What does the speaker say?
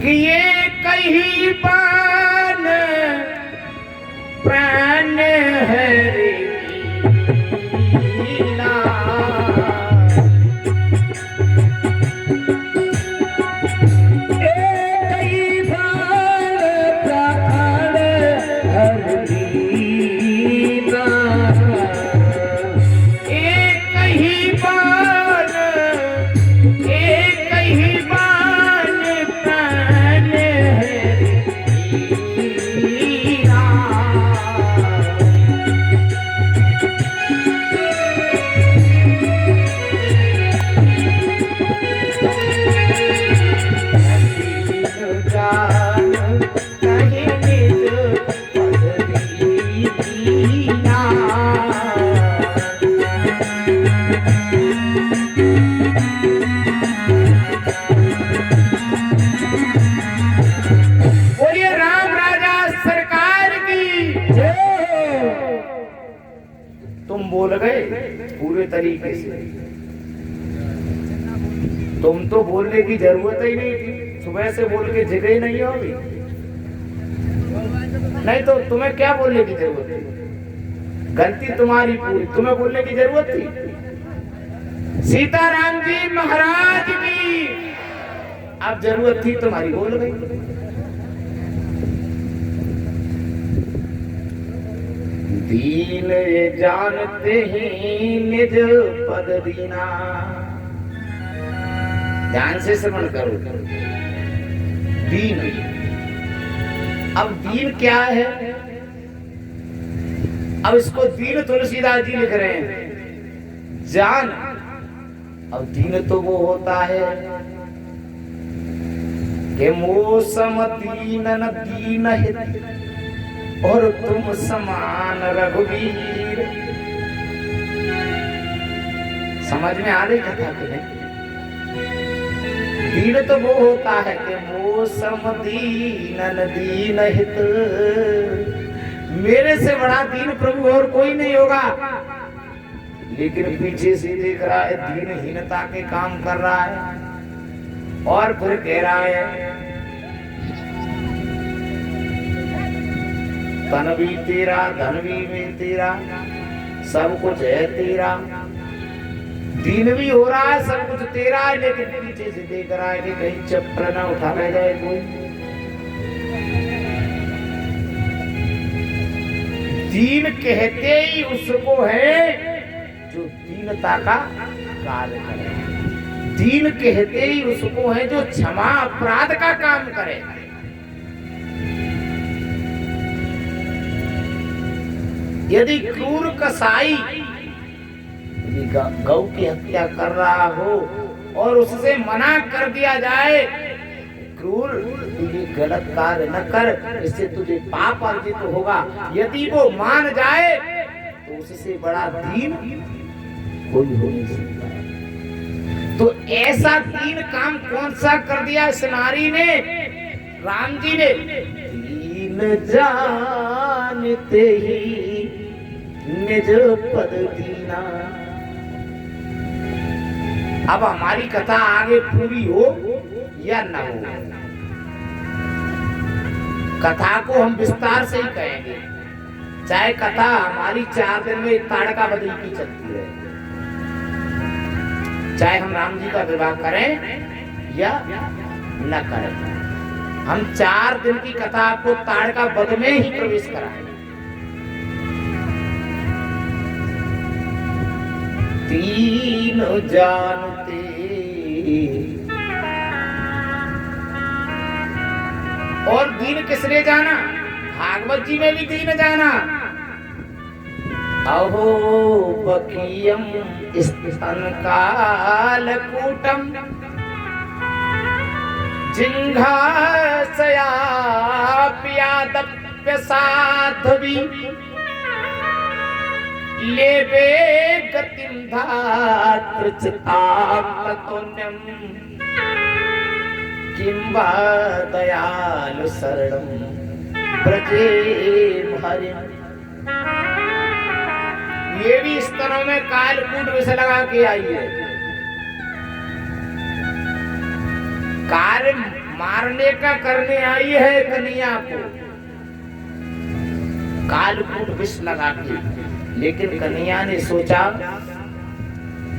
कि ये कहीं पान प्राण हरि लीला। बोल गए पूरे तरीके से। तुम तो बोलने की जरूरत ही नहीं थी, सुबह से बोल के जगह नहीं हो अभी। नहीं तो तुम्हें क्या बोलने की जरूरत थी? गलती तुम्हारी पूरी, तुम्हें बोलने की जरूरत थी। सीताराम जी महाराज की अब जरूरत थी तुम्हारी, बोल गई। दीन जानते ही निज पद दीना। ध्यान से श्रवण करो। दीन, अब दीन क्या है? अब इसको दीन तुलसीदास जी लिख रहे हैं। जान, अब दीन तो वो होता है कि मौसम दीन न दीन हित और तुम समान रघुवीर। समझ में आ रही कथा कि नहीं? दीन तो वो होता है कि मौसम दीन न दीन हित। मेरे से बड़ा दीन प्रभु और कोई नहीं होगा। लेकिन पीछे से देख रहा है, दीनहीनता के काम कर रहा है और फिर कह रहा है तन भी तेरा, धन भी में तेरा, सब कुछ है तेरा। दीन भी हो रहा है, सब कुछ तेरा है, लेकिन पीछे से देख रहा है कि कहीं चप्पल ना उठा ले जाए कोई। दीन कहते ही उसको है जो दीनता का कार्य करे। दीन कहते ही उसको है जो क्षमा अपराध का काम करे। यदि क्रूर कसाई गौ की हत्या कर रहा हो और उससे मना कर दिया जाए, क्रूर ये गलत कार्य न कर, इससे तुझे पाप अर्जित होगा, यदि वो मान जाए तो उससे बड़ा दीन कोई हो नहीं सकता। तो ऐसा दीन काम कौन सा कर दिया इस नारी ने, राम जी ने? दीन जानते ही निज पद दीना। अब हमारी कथा आगे पूरी हो या न हो, कथा को हम विस्तार से ही कहेंगे। चाहे कथा हमारी 4 दिन में ताड़का बदल की चलती है, चाहे हम राम जी का विवाह करें या न करें, हम 4 दिन की कथा आपको ताड़का बद में ही प्रवेश कराएंगे। दीन जानते और दीन किसने जाना? भागवत जी में भी दीन जाना। अहो बकियम स्तन कालकूटम जिंघासयाप्यादप्य साध्वी लेवे गतिम धातृचितात्मतुल्यम किंबा दयालु शरणम ब्रजे हरिम। ये भी स्तनों में कालकूट विष लगा के आई है। कार्य मारने का करने आई है कन्हैया को कालकूट विष लगा के। लेकिन कन्हैया ने सोचा